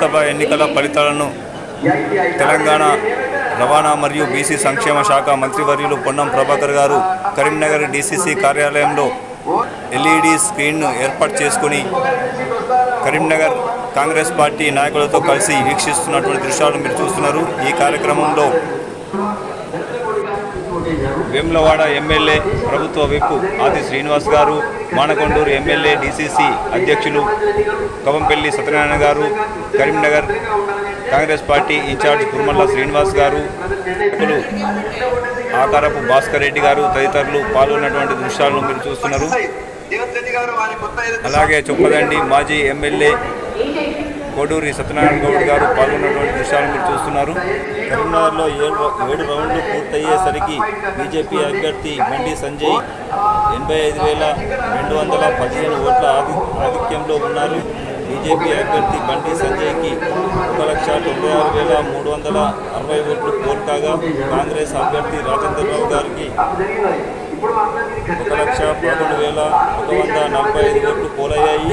లోక్సభ ఎన్నికల ఫలితాలను తెలంగాణ రవాణా మరియు బీసీ సంక్షేమ శాఖ మంత్రివర్యులు పొన్నం ప్రభాకర్ గారు కరీంనగర్ డీసీసీ కార్యాలయంలో ఎల్ఈడి స్క్రీన్ను ఏర్పాటు చేసుకుని కరీంనగర్ కాంగ్రెస్ పార్టీ నాయకులతో కలిసి వీక్షిస్తున్నటువంటి దృశ్యాలను మీరు చూస్తున్నారు. ఈ కార్యక్రమంలో వేములవాడ ఎమ్మెల్యే ప్రభుత్వ విప్ ఆది శ్రీనివాస్ గారు, మానకొండూరు ఎమ్మెల్యే డీసీసీ అధ్యక్షులు కవంపల్లి సత్యనారాయణ గారు, కరీంనగర్ కాంగ్రెస్ పార్టీ ఇన్ఛార్జ్ కుర్మల్ల శ్రీనివాస్ గారు, ఆకారపు భాస్కర్ రెడ్డి గారు తదితరులు పాల్గొన్నటువంటి దృశ్యాలను మీరు చూస్తున్నారు. అలాగే చొప్పదండి మాజీ ఎమ్మెల్యే కోడూరి సత్యనారాయణ గౌడ్ గారు పాల్గొన్నటువంటి దృశ్యాలను మీరు చూస్తున్నారు. కరీంనగర్లో 7 రౌండ్లు పూర్తయ్యేసరికి బీజేపీ అభ్యర్థి బండి సంజయ్ 85,215 ఓట్ల ఆధిక్యంలో ఉన్నారు. బీజేపీ అభ్యర్థి బండి సంజయ్కి 1,96,360 ఓట్లు పోల్కాగా కాంగ్రెస్ అభ్యర్థి రాజేంద్రరావు గారికి 1,11,145 ఓట్లు పోలయ్యాయి.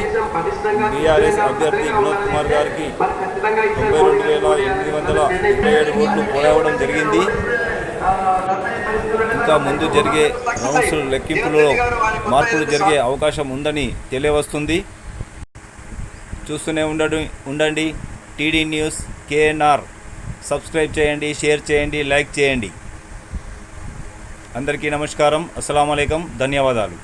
బీఆర్ఎస్ అభ్యర్థి వినోద్ కుమార్ గారికి 92,827 ఓట్లు పోలవడం జరిగింది. ఇంకా ముందు జరిగే రౌండ్స్ లెక్కింపులో మార్పులు జరిగే అవకాశం ఉందని తెలియవస్తుంది. చూస్తూనే ఉండండి టీడీ న్యూస్ కేఎన్ఆర్. సబ్స్క్రైబ్ చేయండి, షేర్ చేయండి, లైక్ చేయండి. అందరికీ నమస్కారం. అస్సలాము అలైకుం. ధన్యవాదాలు.